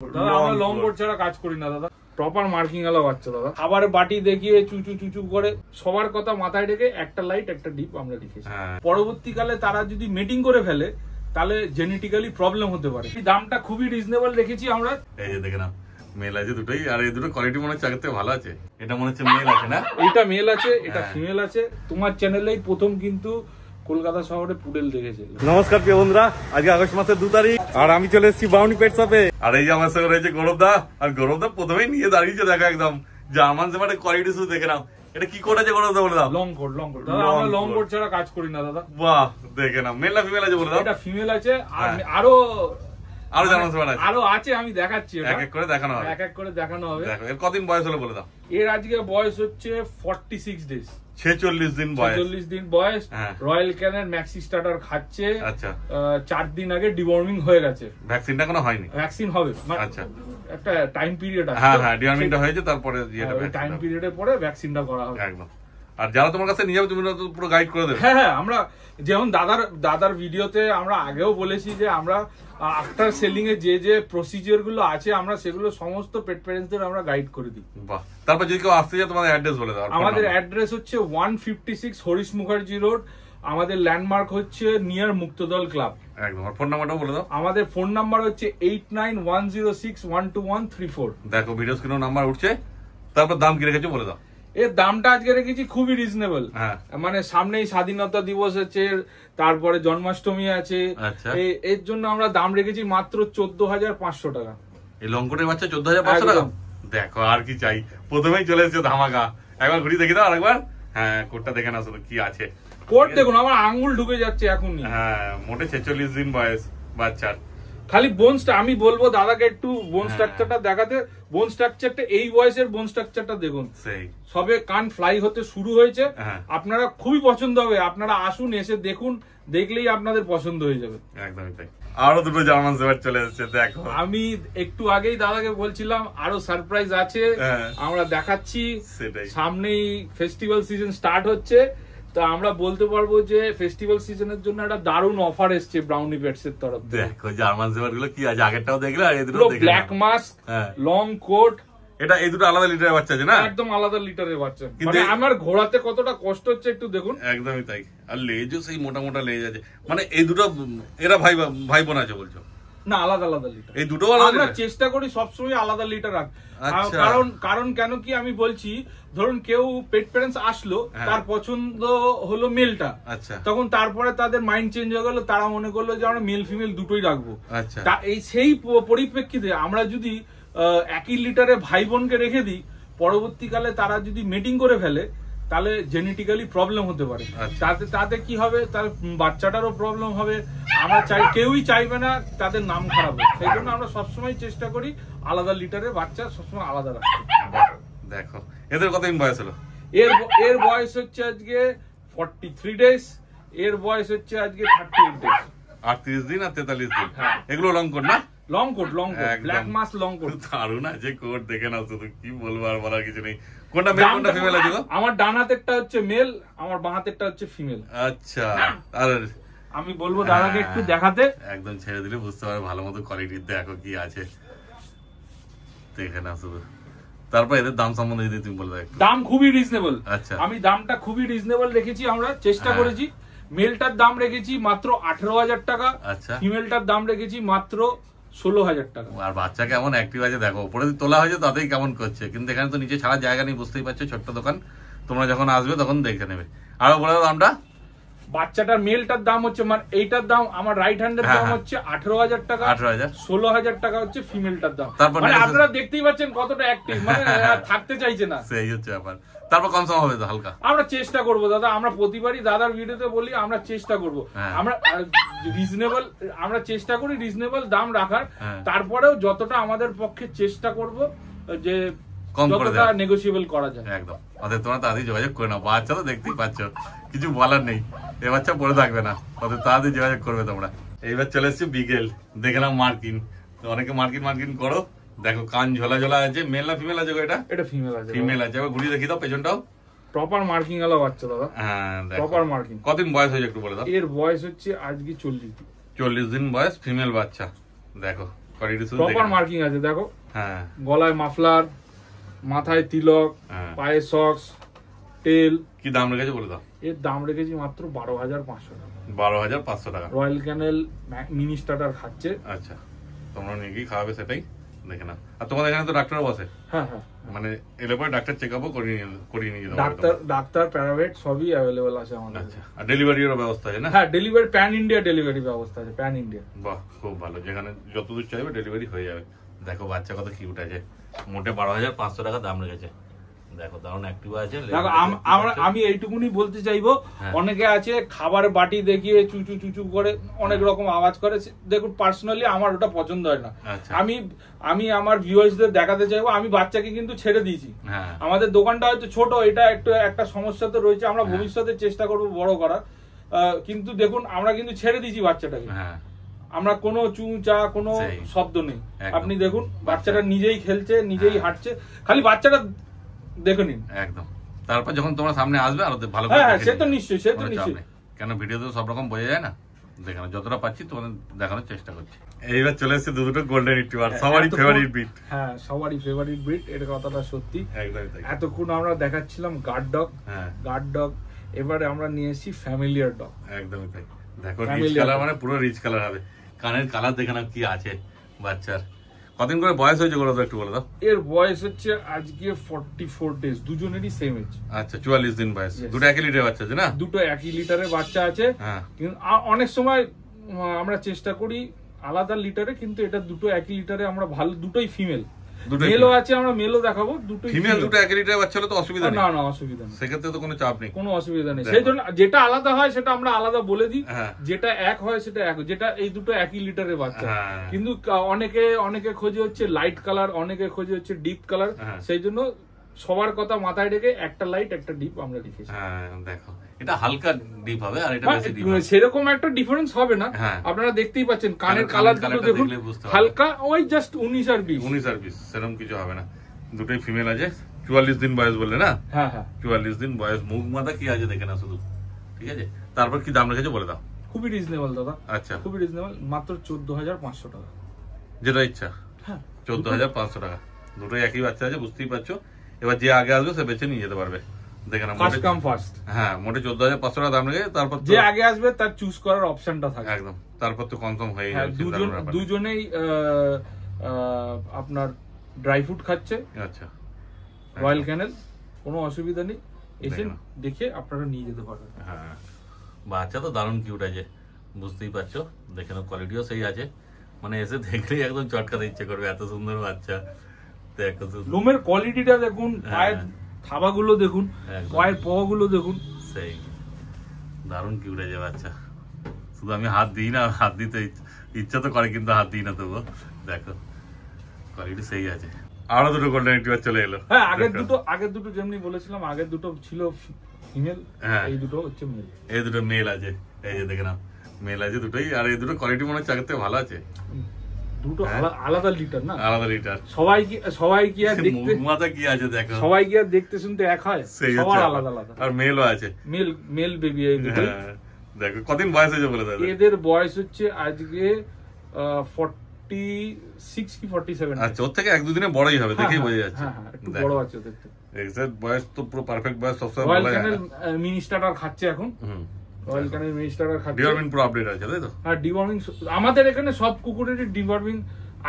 দাদা আমরা long coat ছাড়া কাজ করি না দাদা, প্রপার মার্কিং এলা বাচ্চা দাদা। খাবার বাটি দেখিয়ে চুচু চুচু করে সবার কথা মাথায় রেখে একটা লাইট একটা ডিপ আমরা লিখেছি। পরবর্তীকালে তারা যদি মিটিং করে ফেলে তাহলে জেনেটিক্যালি প্রবলেম হতে পারে। দামটা খুবই রিজনেবল রেখেছি আমরা। এই যে দেখেন মেল আছে দুটোই, আর এই দুটো কোয়ালিটি মনে হচ্ছে আগের থেকে ভালো আছে। এটা মনে হচ্ছে মেল আছে না? এটা মেল আছে, এটা ফিমেল আছে। তোমার চ্যানেলেই প্রথম কিন্তু কলকাতা শহরে পুডেল দেখেছে। নমস্কার প্রিয় বন্ধুরা, আজকে আগস্ট মাসের 2 তারিখ আর আমি চলে এসেছি বাউনি পেট শপে। আর এই যে আমার সঙ্গে রয়েছে গৌরবদা, আর গৌরবদা প্রথমেই নিয়ে দাঁড়িয়েছে দেখো একদম জার্মান শেফার্ডের কোয়ালিটি শুধু দেখে নাও। এটা কি কোট আছে গৌরবদা বলে দাও? Long coat. লং কোট দাদা, আমরা লং কোট ছাড়া কাজ করি না দাদা। বাহ দেখে নাও, মেল না ফিমেল আছে বলে দাও? এটা ফিমেল আছে, আর আরো জার্মান শেফার্ড আছে, আরো আছে, আমি দেখাচ্ছি। এক এক করে দেখানো হবে, এক এক করে দেখানো হবে। দেখো এর কতদিন বয়স হলো বলে দাও? এর আজকে বয়স হচ্ছে 46 ডেজ, 46 দিন বয়স। 46 দিন বয়স। রয়্যাল ক্যানের ম্যাক্সি স্টার্টার খাচ্ছে। আচ্ছা, 4 দিন আগে ডিওয়ার্মিং হয়ে গেছে। ভ্যাকসিনটা কোনো হয়নি? ভ্যাকসিন হবে। আচ্ছা, একটা টাইম পিরিয়ড আছে। হ্যাঁ ডিওয়ার্মিংটা হয়েছে, তারপরে টাইম পিরিয়ডের পরে ভ্যাকসিনটা করা হবে একদম। আর যারা তোমার কাছে নিয়ে যাবে তুমি পুরো গাইড করে দেবে? হ্যাঁ, আমরা যেমন দাদার ভিডিওতে আমরা আগেও বলেছি যে আমরা আফটার সেলিং এ যে প্রসিজিওর গুলো আছে আমরা সেগুলো সমস্ত পেট প্যারেন্টসদের আমরা গাইড করে দিই। বাহ, তারপর যদি কেউ আসতে চায় তোমাদের অ্যাড্রেস বলে দাও। আমাদের অ্যাড্রেস হচ্ছে 156 হরিশ মুখার্জি রোড। আমাদের ল্যান্ডমার্ক হচ্ছে নিয়ার মুক্তদল ক্লাব। একদম। আর ফোন নাম্বারটাও বলে দাও। আমাদের ফোন নাম্বার হচ্ছে 8910612134। দেখো ভিডিও স্ক্রিনে নাম্বার উঠছে। তারপর দাম কি রেখেছো বলে দাও? এর দামটা আজকে রেখেছি খুবই রিজনেবল। মানে সামনেই স্বাধীনতা দিবস আছে, তারপরে জন্মাষ্টমী আছে। এর জন্য আমরা দাম রেখেছি মাত্র 14,500 টাকা। এই লঙ্কটের বাচ্চা 14,500 টাকা। দেখো আর কি চাই, প্রথমেই চলে এসেছে ধামাকা। একবার ঘুরি দেখি দাও আরেকবার। হ্যাঁ, কোটটা দেখে না শুধু কি আছে। কোট দেখুন, আমার আঙ্গুল ঢুকে যাচ্ছে এখনই। হ্যাঁ, মোটে 46 দিন বয়স বাচ্চার। খালি বোনসটা আমি বলবো দাদাকে একটু বোন স্ট্রাকচারটা দেখাতে। বোন স্ট্রাকচারটা এই বয়সের বোন স্ট্রাকচারটা দেখুন, সবে কান ফ্লাই হতে শুরু হয়েছে। আপনারা খুবই পছন্দ হবে, আপনারা আসুন, এসে দেখুন, দেখলেই আপনাদের পছন্দ হয়ে যাবে। একদমই তাই। আরো দুটো জার্মান শেফার্ড চলে এসেছে দেখো। আমি একটু আগেই দাদাকে বলছিলাম আরো সারপ্রাইজ আছে, আমরা দেখাচ্ছি। সামনেই ফেস্টিভ্যাল সিজন স্টার্ট হচ্ছে, তো আমরা বলতে পারবো যে ফেস্টিভ্যাল সিজনের জন্য একটা দারুণ অফার এসছে ব্রাউনি পেটস এর তরফ থেকে। দেখো জার্মান শেফার্ড গুলো কি আছে, আগেরটাও দেখলে আর এই দুটো দেখলে। Black mask, long coat. এটা এই দুটো আলাদা লিটারের বাচ্চা আছে না? একদম আলাদা লিটারের বাচ্চা। মানে আমার ঘোড়াতে কতটা কষ্ট হচ্ছে একটু দেখুন। একদমই তাই। আর লেজও সেই মোটা মোটা লেজ আছে। মানে এই দুটো এরা ভাই বোন আছে বলছো? না, আলাদা আলাদা লিটার। এই দুটো আলাদা। আমরা চেষ্টা করি সবসময় আলাদা লিটার রাখতে। কারণ কেন কি আমি বলছি, ধরুন কেউ পেট প্যারেন্টস আসলো, তার পছন্দ হলো মেলটা, তখন তারপরে তাদের মাইন্ড চেঞ্জ হয়ে গেল, তারা মনে করলো যে আমরা মেল ফিমেল দুটোই রাখবো। এই সেই পরিপ্রেক্ষিতে আমরা যদি একই লিটারে ভাই বোনকে রেখে দিই, পরবর্তীকালে তারা যদি মিটিং করে ফেলে তাহলে জেনেটিক্যালি প্রবলেম হতে পারে। তাতে কি হবে, তার বাচ্চাটারও প্রবলেম হবে। আমরা কেউই চাইবে না তাদের নাম খারাপ হোক। সেই জন্য আমরা সবসময় চেষ্টা করি আলাদা লিটারের বাচ্চা সবসময় আলাদা রাখতে। দেখো এদের কতদিন বয়স হলো? এর বয়স হচ্ছে আজকে 43 ডেজ। এর বয়স হচ্ছে আজকে 38 ডেজ। 38 দিন আর 43 দিন। এগুলো লং কোট না? Long coat, black mask long coat. দারুণ আছে কোট, দেখে নাও শুধু, কি বলবো আর বলার কিছু নেই। কোনটা মেল কোনটা ফিমেল আছে গো? আমার ডান হাতেরটা হচ্ছে মেল, আমার বাঁ হাতেরটা হচ্ছে ফিমেল। আচ্ছা, আর আমি বলবো দাদাকে একটু দেখাতে। একদম ছেড়ে দিলে বুঝতে পারবে ভালো মতো কোয়ালিটি। দেখো কি আছে, দেখে নাও শুধু। তারপর এদের দাম সম্বন্ধে যদি তুমি বলে দাও। দাম খুবই রিজনেবল। আচ্ছা, আমি দামটা খুবই রিজনেবল রেখেছি, আমরা চেষ্টা করেছি। মেলটার দাম রেখেছি মাত্র 18,000 টাকা। আচ্ছা, ফিমেলটার দাম রেখেছি মাত্র 16,000 টাকা। আর বাচ্চা কেমন অ্যাক্টিভ আছে দেখো, উপরে তোলা হয়েছে তাতেই কেমন করছে, কিন্তু এখানে তো নিচে ছাড়া জায়গা নেই, বুঝতেই পারছো, ছোট্ট দোকান। তোমরা যখন আসবে তখন দেখে নেবে। আরো বলে দাও দামটা। বাচ্চাটার মেলটার দাম হচ্ছে, মানে এইটার দাম আমার রাইট হ্যান্ডের দাম হচ্ছে 18,000 টাকা। 16,000 টাকা হচ্ছে ফিমেলটার দাম। মানে আপনারা দেখতেই পাচ্ছেন কতটা অ্যাক্টিভ, মানে থাকতে চাইছে না। সেই হচ্ছে ব্যাপার। তারপর কম সম হবে তো হালকা। আমরা চেষ্টা করবো দাদা, আমরা প্রতিবারই দাদার ভিডিওতে বলি আমরা চেষ্টা করবো, আমরা রিজনেবল, আমরা চেষ্টা করি রিজনেবল দাম রাখার। তারপরেও যতটা আমাদের পক্ষে চেষ্টা করব যে কম করে দেওয়া, নেগোশিয়েবল করা যায়। একদম। ওদের তোমরা তাড়াতাড়ি যোগাযোগ করে নাও, বাচ্চা তো দেখতেই পাচ্ছ, কিছু বলার নেই। এ বাচ্চা পড়ে থাকবে না, ওদের তাড়াতাড়ি যোগাযোগ করবে তোমরা। এইবার চলে এসছে বিকেল, দেখলাম মার্কিন, অনেকে মার্কিন করো। দেখো কান ঝোলা ঝোলা আছে, মেল না ফিমেল আছে? এটা ফিমেল আছে। ফিমেল আছে। এবার ঘুরিয়ে দেখি দাও পেছনটাও। প্রপার মার্কিং এলা বাচ্চা দাদা। হ্যাঁ, প্রপার মার্কিং। কতদিন বয়স হয়েছে একটু বলে দাও? এর বয়স হচ্ছে আজকে 40 দিন। 40 দিন বয়স, ফিমেল বাচ্চা। দেখো প্রপার মার্কিং আছে দেখো। হ্যাঁ, গলায় মাফলার, মাথায় তিলক, পায়ে সক্স, টেল। কি দাম রেখেছে বলে দাও? এর দাম রেখেছি মাত্র 12,500 টাকা। 12,500 টাকা। রয়্যাল ক্যানেল মিনি স্টার্টার খাচ্ছে। আচ্ছা, তোমরা নিয়ে গিয়ে খাওয়াবে সেটাই দেখে না। আর তোমাদের এখানে তো ডাক্তার বসে? হ্যাঁ হ্যাঁ, মানে এলে পরে ডাক্তার চেকআপও করিয়ে নিয়ে যাবে? ডাক্তার প্যারাভেট সবই অ্যাভেলেবল আছে আমাদের। আচ্ছা, আর ডেলিভারিরও ব্যবস্থা আছে না? হ্যাঁ, ডেলিভারি প্যান ইন্ডিয়া ডেলিভারি ব্যবস্থা আছে, প্যান ইন্ডিয়া। বাহ, খুব ভালো, যেখানে যতদূর চাইবে ডেলিভারি হয়ে যাবে। দেখো বাচ্চা কত কিউট আছে, মোটে 12,500 টাকা দাম রেখেছে। দেখো দারুণ অ্যাক্টিভ আছে। দেখো আমি এইটুকুনি বলতে চাইবো, অনেকে আছে খাবার বাটি দেখিয়ে চুচু চুচু করে অনেক রকম আওয়াজ করে। দেখুন পার্সোনালি আমার ওটা পছন্দ হয় না। আমি আমার ভিউয়ার্সদের দেখাতে চাইবো আমি বাচ্চাকে কিন্তু ছেড়ে দিয়েছি। আমাদের দোকানটা হয়তো ছোট, এটা একটু একটা সমস্যা তো রয়েছে, আমরা ভবিষ্যতে চেষ্টা করবো বড় করার। কিন্তু দেখুন আমরা কিন্তু ছেড়ে দিয়েছি বাচ্চাটাকে, আমরা কোনো চুচা কোনো শব্দ নেই। আপনি দেখুন বাচ্চাটা নিজেই খেলছে, নিজেই হাঁটছে, খালি বাচ্চাটা দেখে নিন একদম। তারপর যখন তোমরা সামনে আসবে আরো ভালো করে। হ্যাঁ, সে তো নিশ্চয়ই, সে তো নিশ্চয়ই, কেন ভিডিওতে সব রকম বোঝা যায় না। দেখানো যতটা পাচ্ছি তোমাদের দেখানোর চেষ্টা করছি। এইবার চলে এসেছে দুটো গোল্ডেন রিট্রিভার, সবারই ফেভারিট ব্রিড। হ্যাঁ, সবারই ফেভারিট ব্রিড, এটা কথাটা সত্যি। একদমই তাই। এতক্ষণ আমরা দেখাচ্ছিলাম গার্ড ডগ, গার্ড ডগ, এবারে আমরা নিয়ে এসেছি ফ্যামিলিয়ার ডগ। একদমই তাই। দেখো রিচ কালার, মানে পুরো রিচ কালার হবে। কানের কালার দেখে নাও কি আছে বাচ্চার। কতদিন করে বয়স হয়েছে বলো তো, একটু বলে দাও। এর বয়স হচ্ছে আজকে 44 ডেজ, দুজনেরই সেম এজ। আচ্ছা, 44 দিন বয়স। দুটো একই লিটারের বাচ্চা আছে না? দুটো একই লিটারের বাচ্চা আছে। কিন্তু অনেক সময় আমরা চেষ্টা করি আলাদা লিটারে, কিন্তু এটা দুটো একই লিটারে আমরা ভালো, দুটোই ফিমেল। মেলও আছে, আমরা মেলও দেখাবো। দুটো ফিমেল, দুটো একই লিটারের বাচ্চা হলে তো অসুবিধা নেই। না না, অসুবিধা নেই, সেক্ষেত্রে তো কোনো চাপ নেই, কোনো অসুবিধা নেই। সেই জন্য যেটা আলাদা হয় সেটা আমরা আলাদা বলে দিই, যেটা এক হয় সেটা এক। যেটা এই দুটো একই লিটারের বাচ্চা, কিন্তু অনেকে খোঁজে হচ্ছে লাইট কালার, অনেকে খোঁজে হচ্ছে ডিপ কালার। সেই জন্য সবার কথা মাথায় রেখে একটা লাইট একটা ডিপ আমরা রেখেছি। দেখো এটা হালকা ডিপ হবে আর এটা বেশি ডিপ, সেরকম একটা ডিফারেন্স হবে না। আপনারা দেখতেই পাচ্ছেন কানের কালার গুলো দেখুন, হালকা ওই জাস্ট 19 আর 20 সেরকম কিছু হবে না। দুটোই ফিমেল আছে, 44 দিন বয়স বললে না? হ্যাঁ হ্যাঁ, 44 দিন বয়স। মুখ মাথা কি আছে দেখে না শুধু, ঠিক আছে? তারপর কি দাম রেখেছে বলে দাও। খুবই রিজনেবল দাদা। আচ্ছা, খুবই রিজনেবল, মাত্র 14,500 টাকা। যেটা ইচ্ছা। হ্যাঁ, 14,500 টাকা। দুটোই একই বাচ্চা আছে, বুঝতেই পারছো। এবার যে আগে আসবে সে বেছে নিয়ে যেতে পারবে। দেখে না, ফার্স্ট কাম ফার্স্ট। হ্যাঁ, মোটে 14,500 টাকা দাম রেখে তারপর যে আগে আসবে তার চুজ করার অপশনটা থাকে একদম। তারপর তো কনফার্ম হয়ে যাবে। দুজনেই আপনার ড্রাই ফ্রুট খাচ্ছে। আচ্ছা, রয়্যাল ক্যানেল, কোনো অসুবিধা নেই, এসে দেখে আপনারা নিয়ে যেতে পারবেন। হ্যাঁ, বাচ্চা তো দারুণ কিউট আছে, বুঝতেই পারছো। দেখে নাও, কোয়ালিটিও সেই আছে, মানে এসে দেখলেই একদম চটকাতে ইচ্ছে করবে, এত সুন্দর বাচ্চা। লোমের কোয়ালিটিটা দেখুন, পায়ের থাবাগুলো দেখুন, পায়ের পাগুলো দেখুন, সেই দারুণ কিউট আছে বাচ্চা। শুধু আমি হাত দিই না, হাত দিতে ইচ্ছা তো করে কিন্তু হাত দিই না, তবুও দেখো কোয়ালিটি সেই আছে। আরো দুটো গোল্ডেন রিট্রিভার চলে এলো। হ্যাঁ, আগের দুটো যেমনি বলেছিলাম, আগের দুটো ছিল ফিমেল, এই দুটো হচ্ছে মেল। এই দুটো মেল আছে, এই যে দেখে নাও মেল আছে দুটোই। আর এই দুটো কোয়ালিটি মনে হচ্ছে আগের থেকে ভালো আছে। দুটো আলাদা লিটার না, আলাদা লিটার। সবাই কি আর দেখতে মাথা কি আছে দেখো, সবাই কি আর দেখতে শুনতে এক হয়, সবার আলাদা আলাদা। আর মেলও আছে, মেল বেবি। এই দুটো দেখো কতদিন বয়স হয়েছে বলে দাও। এদের বয়স হচ্ছে আজকে 46 কি 47। আচ্ছা, ওর থেকে 1-2 দিনে বড়ই হবে, দেখেই বোঝা যাচ্ছে। হ্যাঁ, একটু বড় আছে ওদের থেকে। এক্সাক্ট বয়স তো পুরো পারফেক্ট বয়স সবসময় বলা যায় না। মিনি স্টার্টার খাচ্ছে এখন, রয়্যাল ক্যানেল মিনি স্টার্টার খাচ্ছে। ডিওয়ার্মিং পুরো আপডেট আছে, তাই তো? হ্যাঁ, ডিওয়ার্মিং আমাদের এখানে সব কুকুরেরই ডিওয়ার্মিং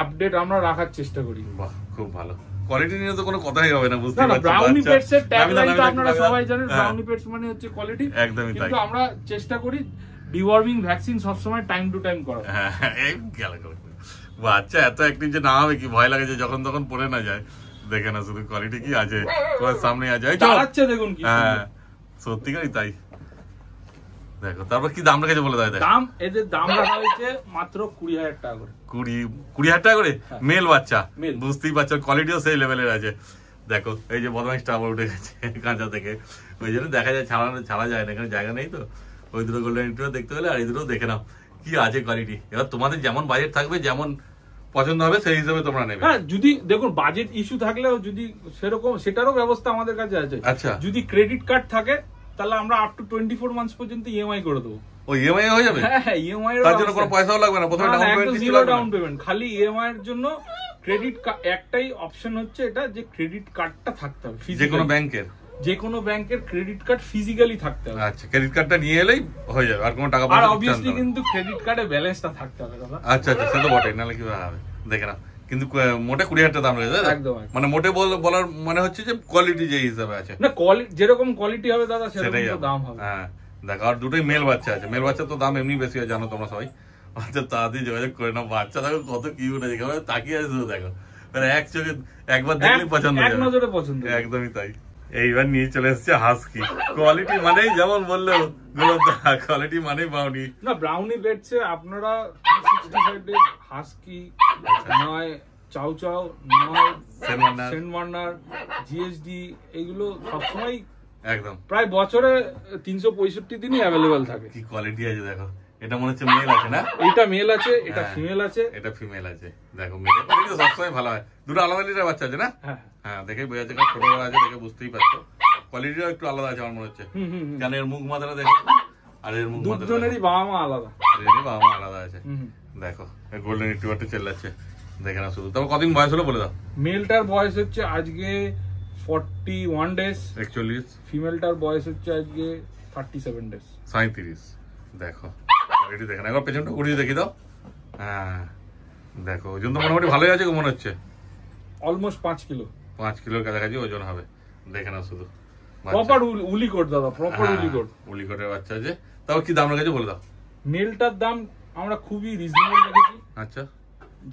আপডেট আমরা রাখার চেষ্টা করি। বাহ, খুব ভালো। কোয়ালিটি নিয়ে তো কোনো কথাই হবে না, বুঝতে পারছেন। ব্রাউনি পেটস এর ট্যাগলাইন তো আপনারা সবাই জানেন, ব্রাউনি পেটস মানে হচ্ছে কোয়ালিটি। একদমই তাই। কিন্তু আমরা চেষ্টা করি ডিওয়ার্মিং ভ্যাকসিন সব সময় টাইম টু টাইম করা। হ্যাঁ, এই গেল গেল। বাচ্চা এত অ্যাক্টিভ যে না হবে কি ভয় লাগে, যে যখন তখন পড়ে না যায়। দেখে না শুধু কোয়ালিটি কি আছে, তোমার সামনে আছে, চালাচ্ছে দেখুন কি। হ্যাঁ, সত্যিকারই তাই। দেখো তারপর কি দাম রেখেছে বলে দাও। দাম, এদের দাম রাখা হয়েছে মাত্র 20,000 টাকা করে। 20,000 টাকা করে মেল বাচ্চা, বুঝতেই পারছো কোয়ালিটিও সেই লেভেলের আছে। দেখো এই যে বদমাইশটা আবার উঠে গেছে কাঁচা থেকে, ওই জন্য দেখা যায় ছাড়া যায় না, এখানে জায়গা নেই তো। ওই দুটো গোল্ডেন রিট্রিভার দেখতে হলে আর এই দুটো দেখে নাও কি আছে কোয়ালিটি। এবার তোমাদের যেমন বাজেট থাকবে, যেমন পছন্দ হবে সেই হিসাবে তোমরা নেবে। হ্যাঁ, যদি দেখুন বাজেট ইস্যু থাকলেও যদি সেরকম, সেটারও ব্যবস্থা আমাদের কাছে আছে। আচ্ছা, যদি ক্রেডিট কার্ড থাকে তাহলে আমরা আপ টু 24 মান্থস পর্যন্ত ইএমআই করে দেবো, ও ইএমআই হয়ে যাবে? হ্যাঁ ইএমআই তার জন্য কোনো পয়সাও লাগবে না, প্রথমে ডাউন পেমেন্ট দিতে লাগবে না। ডাউন পেমেন্ট খালি ইএমআই এর জন্য ক্রেডিট কার্ড একটাই অপশন হচ্ছে এটা যে ক্রেডিট কার্ডটা থাকতে হবে যে কোনো ব্যাংকের, যে কোনো ব্যাংকের ক্রেডিট কার্ড ফিজিক্যালি থাকতে হবে। আচ্ছা ক্রেডিট কার্ডটা নিয়ে এলেই হয়ে যাবে, আর কোনো টাকা আর পয়সা অবভিয়াসলি কিন্তু ক্রেডিট কার্ডে ব্যালেন্সটা থাকতে হবে দাদা। আচ্ছা আচ্ছা, সে তো বটে, নাহলে কি হবে দেখে না। কিন্তু মোটে 20,000 টাকা দাম রয়েছে, একদম মানে মোটে বলার মানে হচ্ছে যে কোয়ালিটি যে হিসাবে আছে না, কোয়ালিটি যেরকম কোয়ালিটি হবে দাদা সেরকম তো দাম হবে। হ্যাঁ দেখো, আর দুটোই মেল বাচ্চা আছে, মেল বাচ্চা তো দাম এমনি বেশি হয় জানো তোমরা সবাই। আচ্ছা তাড়াতাড়ি যোগাযোগ করে নাও, বাচ্চা দেখো কত কিউট আছে, তাকিয়ে আছে শুধু দেখো, মানে এক চোখে একবার দেখলেই পছন্দ এক নজরে পছন্দ, একদমই তাই। এইবার নিয়ে চলে এসেছে হাস্কি, কোয়ালিটি মানেই যেমন বললো কোয়ালিটি মানেই ব্রাউনি। না ব্রাউনি বেডসে আপনারা 365 ডেজ হাস্কি নয় চাউ চাউ নয় সেন্ট বার্নার জিএসডি এগুলো সবসময় একদম প্রায় বছরে 365 দিনই অ্যাভেলেবেল থাকে। কি কোয়ালিটি আছে দেখো, এটা মনে হচ্ছে মেল আছে না, এটা মেল আছে, এটা ফিমেল আছে, এটা ফিমেল আছে। দেখো মেল কোয়ালিটি সবসময় ভালো হয়, দুটো আলাদা লিটার বাচ্চা আছে না। হ্যাঁ দেখেই বোঝা যাচ্ছে, ছোট বড় আছে দেখে বুঝতেই পারছো, কোয়ালিটিও একটু আলাদা আছে আমার মনে হচ্ছে। কেন এর মুখ মাথাটা দেখো, আর এর মুখ মাথা দুজনেরই বাবা মা আলাদা, বাবা মা আলাদা আছে। দেখো গোল্ডেন রিট্রিভারটা চেল্লাচ্ছে, দেখে না শুধু। তবে কদিন বয়স হলো বলে দাও। মেলটার বয়স হচ্ছে আজকে 41 ডেজ 41, ফিমেলটার বয়স হচ্ছে আজকে 37 ডেজ 37। দেখো কোয়ালিটি দেখেন, একবার পেছনটা ঘুরিয়ে দেখি দাও। হ্যাঁ দেখো ওজন তো মোটামুটি ভালোই আছে মনে হচ্ছে, অলমোস্ট 5 কিলো, 5 কিলোর কাছাকাছি ওজন হবে। দেখে না শুধু, প্রপার উলিকোট দাদা, প্রপার উলিকোট, উলিকোটের বাচ্চা আছে। তাও কি দাম রেখেছে বলে দাও। মেলটার দাম আমরা খুবই রিজনেবল রেখেছি, আচ্ছা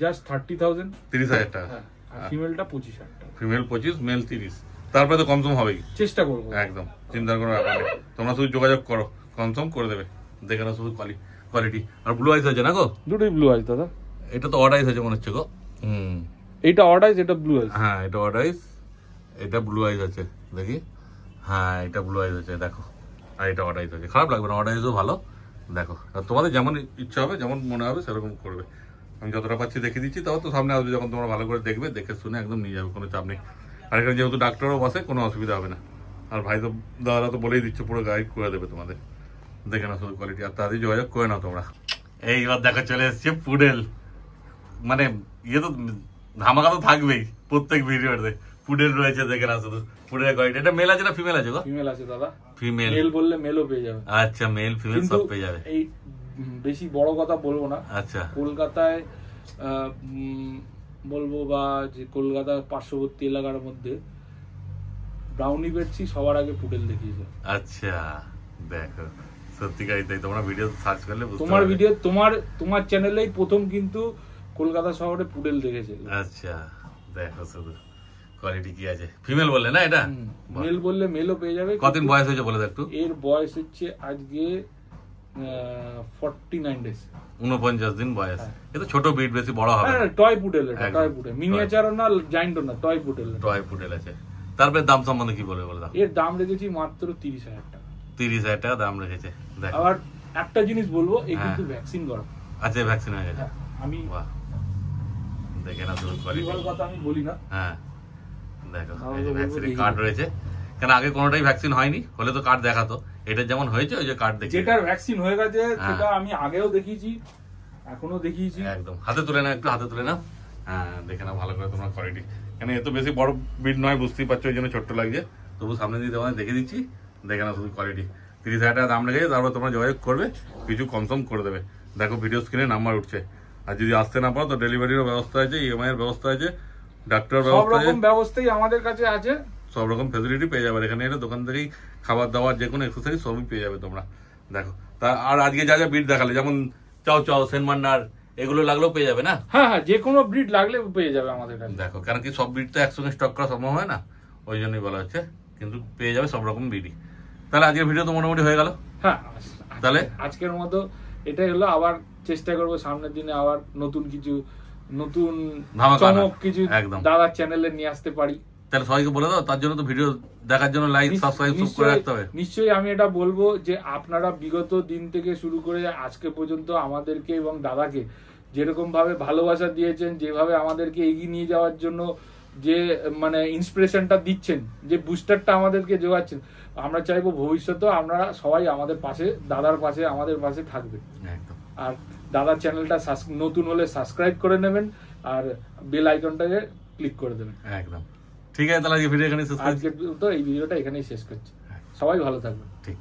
জাস্ট 30,000, 30,000 টাকা। আর ফিমেলটা 25,000 টাকা, ফিমেল 25, মেল 30, তারপরে তো কমসম হবেই, চেষ্টা করবো একদম চিন্তার কোনো ব্যাপার নেই। তোমরা শুধু যোগাযোগ করো, কমসম করে দেবে। দেখে না শুধু কোয়ালিটি। আর ব্লু আইস আছে না গো? দুটোই ব্লু আইস দাদা। এটা তো অড আইস আছে মনে হচ্ছে গো। এটা অড আইস, এটা ব্লু আইস। হ্যাঁ এটা অড আইস, এটা ব্লু আইস আছে দেখি। হ্যাঁ এটা ব্লু আইস আছে দেখো, আর এটা অড আইস আছে, খারাপ লাগবে না, অড আইসও ভালো। দেখো আর তোমাদের যেমন ইচ্ছা হবে, যেমন মনে হবে সেরকম করবে। আমি যতটা পাচ্ছি দেখে দিচ্ছি, তাও তো সামনে আসবে যখন তোমরা ভালো করে দেখবে, দেখে শুনে একদম নিয়ে যাবে, কোনো চাপ নেই। আর এখানে যেহেতু ডাক্তারও বসে, কোনো অসুবিধা হবে না। আর ভাই তো দাদারা তো বলেই দিচ্ছে, পুরো গাইড করে দেবে তোমাদের। দেখে না শুধু কোয়ালিটি, আর তাদের যোগাযোগ করে নাও তোমরা। এইবার দেখো চলে এসছে পুডেল, মানে ইয়ে তো ধামাকা তো থাকবেই প্রত্যেক ভিডিওতে। পুডেল রয়েছে, দেখে না শুধু পুডেল কোয়ালিটি। এটা মেল আছে না ফিমেল আছে গো? ফিমেল আছে দাদা। ফিমেল, মেল বললে মেলও পেয়ে যাবে। আচ্ছা মেল ফিমেল সব পেয়ে যাবে। এই বেশি বড় কথা বলবো না। আচ্ছা কলকাতায় বলবো বা যে কলকাতার পার্শ্ববর্তী এলাকার মধ্যে ব্রাউনি বেডসি সবার আগে পুডেল দেখিয়েছে। আচ্ছা দেখো সত্যিকারই তাই, তোমরা ভিডিও সার্চ করলে তোমার ভিডিও তোমার চ্যানেলেই প্রথম কিন্তু কলকাতা শহরে পুডেল দেখেছে। আচ্ছা দেখো শুধু কোয়ালিটি কি আছে। ফিমেল বললে না এটা? মেল বললে মেলও পেয়ে যাবে। কতদিন বয়স হয়েছে বলে দাও একটু। এর বয়স হচ্ছে আজকে 49 ডেজ, 49 দিন বয়স। এটা ছোট বিট, বেশি বড় হবে না। টয় পুডেল, এটা টয় পুডেল, মিনিয়েচারও না জায়ান্টও না, টয় পুডেল। টয় পুডেল আছে। তারপরে দাম সম্বন্ধে কি বলবে বলে দাও। এর দাম রেখেছি মাত্র 30,000 টাকা। 30,000 টাকা দাম রেখেছে। দেখো আবার একটা জিনিস বলবো, এই কিন্তু ভ্যাকসিন করা। আচ্ছা ভ্যাকসিন হয়ে গেছে। আমি বাহ দেখে না শুধু কোয়ালিটি, কথা আমি বলি না। হ্যাঁ দেখো এই যে ভ্যাকসিনের কার্ড রয়েছে, কেন আগে কোনোটাই ভ্যাকসিন হয়নি, হলে তো কার্ড দেখাতো। এটা যেমন হয়েছে ওই যে কার্ড দেখি, যেটার ভ্যাকসিন হয়ে গেছে সেটা আমি আগেও দেখিয়েছি, এখনো দেখিয়েছি। একদম হাতে তুলে না, একটু হাতে তুলে না। হ্যাঁ দেখে না ভালো করে তোমরা কোয়ালিটি, কেন এত বেশি বড় বিট নয়, বুঝতেই পারছো, ওই জন্য ছোট্ট লাগছে। তবু সামনে দিয়ে তোমাদের দেখে দিচ্ছি, দেখে না শুধু কোয়ালিটি। 30,000 টাকা দাম লেগেছে, তারপর তোমরা যোগাযোগ করবে, কিছু কমসম করে দেবে। দেখো ভিডিও স্ক্রিনে নাম্বার উঠছে, আর যদি আসতে না পারো তো ডেলিভারিরও ব্যবস্থা আছে, ইএমআই এর ব্যবস্থা আছে, ডাক্তার ব্যবস্থা আছে, সব রকম ব্যবস্থাই আমাদের কাছে আছে। সব রকম ফ্যাসিলিটি পেয়ে যাবে এখানে এলে। দোকান থেকেই খাবার দাবার, যে কোনো এক্সারসাইজ সবই পেয়ে যাবে তোমরা। দেখো তা আর আজকে যা যা বিট দেখালে, যেমন চাও চাও, সেন্ট বার্নার, এগুলো লাগলেও পেয়ে যাবে না? হ্যাঁ হ্যাঁ, যে কোনো ব্রিড লাগলে পেয়ে যাবে আমাদের কাছে। দেখো কারণ কি সব ব্রিড তো একসঙ্গে স্টক করা সম্ভব হয় না, ওই জন্যই বলা হচ্ছে, কিন্তু পেয়ে যাবে সব রকম ব্রিডই। তাহলে আজকের ভিডিও তো মোটামুটি হয়ে গেল। হ্যাঁ তাহলে আজকের মতো এটাই হলো। আবার চেষ্টা করবো সামনের দিনে আবার নতুন কিছু, নতুন চমক কিছু দাদার চ্যানেলে নিয়ে আসতে পারি। তাহলে সবাইকে বলে দাও, তার জন্য তো ভিডিও দেখার জন্য লাইক সাবস্ক্রাইব করে রাখতে হবে। নিশ্চয়ই আমি এটা বলবো যে আপনারা বিগত দিন থেকে শুরু করে আজকে পর্যন্ত আমাদেরকে এবং দাদাকে যেরকম ভাবে ভালোবাসা দিয়েছেন, যেভাবে আমাদেরকে এগিয়ে নিয়ে যাওয়ার জন্য যে মানে ইন্সপিরেশনটা দিচ্ছেন, যে বুস্টারটা আমাদেরকে যোগাচ্ছেন, আমরা চাইবো ভবিষ্যতে আমরা সবাই আমাদের পাশে, দাদার পাশে, আমাদের পাশে থাকবে। আর দাদার চ্যানেলটা নতুন হলে সাবস্ক্রাইব করে নেবেন আর বেল আইকনটাকে ক্লিক করে দেবেন। একদম ঠিক আছে, তাহলে আজকে ভিডিও এখানেই শেষ করছি। আজকে তো এই ভিডিওটা এখানেই শেষ করছি। সবাই ভালো থাকবেন। ঠিক।